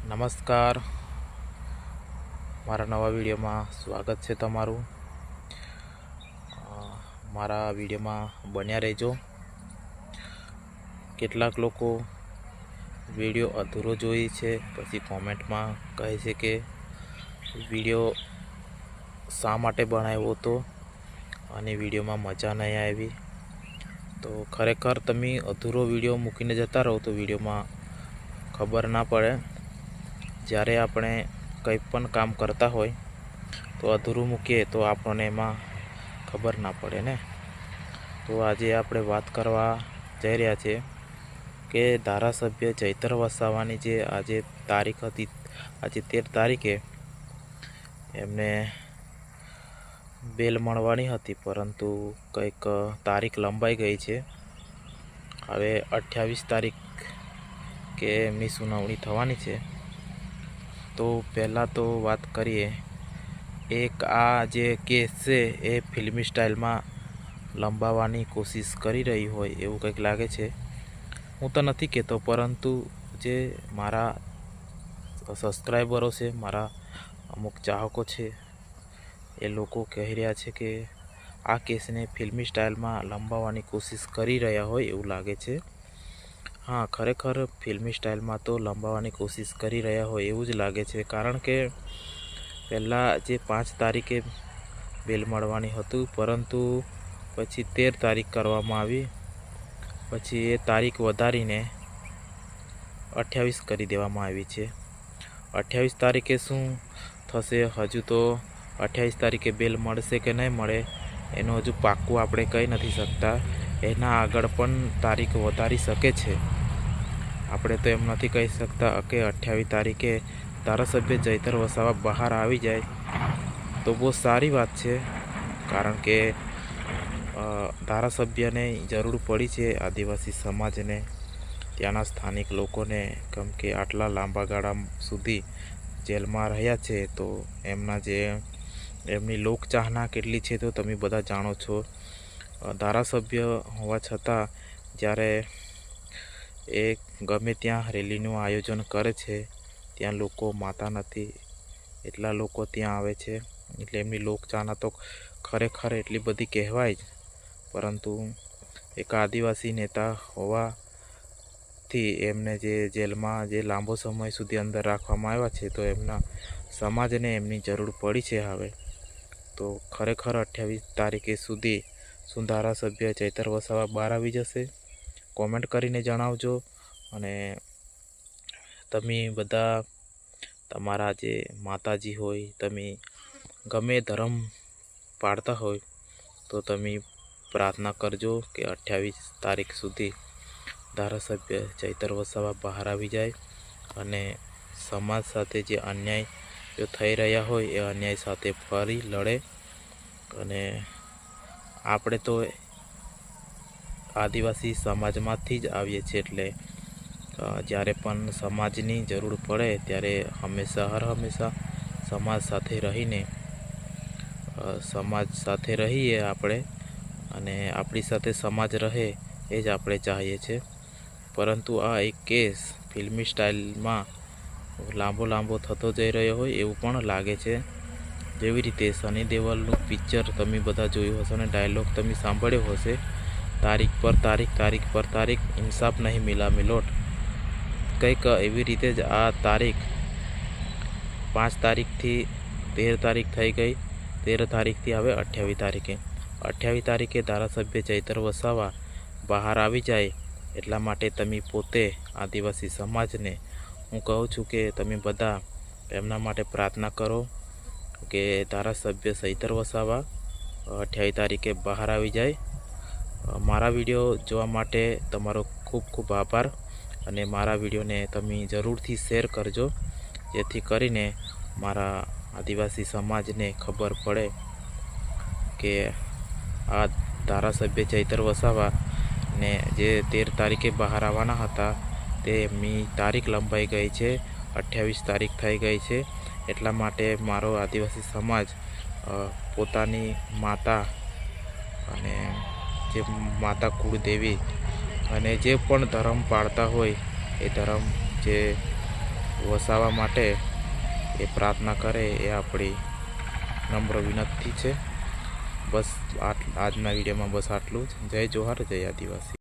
નમસ્કાર, મારા નવા વિડીયોમાં સ્વાગત છે તમારું. મારા વિડીયોમાં બન્યા રહેજો. કેટલાક લોકો વિડીયો અધૂરો જોઈ છે, પછી કોમેન્ટમાં કહે છે કે વિડીયો શા માટે બનાવ્યો હતો અને વિડીયોમાં મજા નહીં આવી. તો ખરેખર તમે અધૂરો વિડીયો મૂકીને જતા રહો તો વિડીયોમાં ખબર ના પડે. જ્યારે આપણે કંઈ પણ કામ કરતા હોય તો અધૂરું મૂકીએ તો આપણને એમાં ખબર ના પડે ને. તો આજે આપણે વાત કરવા જઈ રહ્યા છીએ કે ધારાસભ્ય ચૈતર વસાવાની જે આજે તારીખ હતી, આજે 13 તારીખે એમને બેલ મળવાની હતી, પરંતુ કંઈક તારીખ લંબાઈ ગઈ છે. હવે 28 તારીખ કે એમની સુનાવણી થવાની છે. તો પહેલાં તો વાત કરીએ, એક આ જે કેસ છે એ ફિલ્મી સ્ટાઇલમાં લંબાવવાની કોશિશ કરી રહી હોય એવું કંઈક લાગે છે. હું તો નથી કહેતો, પરંતુ જે મારા સબસ્ક્રાઈબરો છે, મારા અમુક ચાહકો છે, એ લોકો કહી રહ્યા છે કે આ કેસને ફિલ્મી સ્ટાઇલમાં લંબાવવાની કોશિશ કરી રહ્યા હોય એવું લાગે છે. હા, ખરેખર ફિલ્મી સ્ટાઇલમાં તો લંબાવવાની કોશિશ કરી રહ્યા હોય એવું જ લાગે છે, કારણ કે પહેલાં જે 5 તારીખે બેલ મળવાની હતું, પરંતુ પછી 13 તારીખ કરવામાં આવી. પછી એ તારીખ વધારીને 28 કરી દેવામાં આવી છે. 28 તારીખે શું થશે હજુ તો 28 તારીખે બેલ મળશે કે નહીં મળે એનું હજુ પાક્કું આપણે કહી નથી શકતા. એના આગળ પણ તારીખ વધારી શકે છે. આપણે તો એમ નથી કહી શકતા કે 28 તારીખે ધારાસભ્ય ચૈતર વસાવા બહાર આવી જાય તો બહુ સારી વાત છે, કારણ કે ધારાસભ્યને જરૂર પડી છે આદિવાસી સમાજને, ત્યાંના સ્થાનિક લોકોને, કેમ કે આટલા લાંબા ગાળા સુધી જેલમાં રહ્યા છે. તો એમની લોકચાહના કેટલી છે તો તમે બધા જાણો છો. ધારાસભ્ય હોવા છતાં જ્યારે એ ગમે ત્યાં રેલીનું આયોજન કરે છે, ત્યાં લોકો માતા નથી, એટલા લોકો ત્યાં આવે છે. એટલે એમની લોકચાહના તો ખરેખર એટલી બધી કહેવાય જ, પરંતુ એક આદિવાસી નેતા હોવાથી એમને જે જેલમાં જે લાંબો સમય સુધી અંદર રાખવામાં આવ્યા છે, તો એમના સમાજને એમની જરૂર પડી છે હવે. તો ખરેખર 28 તારીખે સુધી શું ધારાસભ્ય ચૈતર વસાવા બહાર આવી જશે? કોમેન્ટ કરીને જણાવજો. અને તમે બધા તમારા જે માતાજી હોય, તમે ગમે ધર્મ પાળતા હોય તો તમે પ્રાર્થના કરજો કે 28 તારીખ સુધી ધારાસભ્ય ચૈતર વસાવા બહાર આવી જાય અને સમાજ સાથે જે અન્યાય જો થઈ રહ્યા હોય એ અન્યાય સાથે ફરી લડે. અને આપણે તો આદિવાસી સમાજમાંથી જ આવીએ છીએ, એટલે જ્યારે પણ સમાજની જરૂર પડે ત્યારે હંમેશા સમાજ સાથે રહીએ આપણે, અને આપણી સાથે સમાજ રહે એ જ આપણે ચાહીએ છીએ. પરંતુ આ એક કેસ ફિલ્મી સ્ટાઇલમાં લાંબો થતો જઈ રહ્યો હોય એવું પણ લાગે છે. જેવી રીતે સની દેઓલનું પિક્ચર તમે બધા જોયું હશે અને ડાયલોગ તમે સાંભળ્યો હશે, તારીખ પર તારીખ ઇન્સાફ નહીં મિલા મિલોટ. કંઈક એવી રીતે જ આ તારીખ 5 તારીખથી 13 તારીખ થઈ ગઈ. 13 તારીખથી હવે 28 તારીખે ધારાસભ્ય ચૈતર વસાવા બહાર આવી જાય, એટલા માટે તમે પોતે આદિવાસી સમાજને હું કહું છું કે તમે બધા એમના માટે પ્રાર્થના કરો કે ધારાસભ્ય ચૈતર વસાવા 28 તારીખે બહાર આવી જાય. મારા વિડીયો જોવા માટે તમારો ખૂબ આભાર, અને મારા વિડીયોને તમે જરૂરથી શેર કરજો, જેથી કરીને મારા આદિવાસી સમાજને ખબર પડે કે આ ધારાસભ્ય ચૈતર વસાવા ને જે 13 તારીખે બહાર આવવાના હતા તે એમની તારીખ લંબાઈ ગઈ છે, 28 તારીખ થઈ ગઈ છે. એટલા માટે મારો આદિવાસી સમાજ પોતાની માતા અને જે માતા કુળદેવી અને જે પણ ધર્મ પાળતા હોય એ ધર્મ જે વસાવવા માટે એ પ્રાર્થના કરે એ આપણી નમ્ર વિનંતી છે. બસ આજના વિડીયોમાં બસ આટલું જ. જય જોહાર, જય આદિવાસી.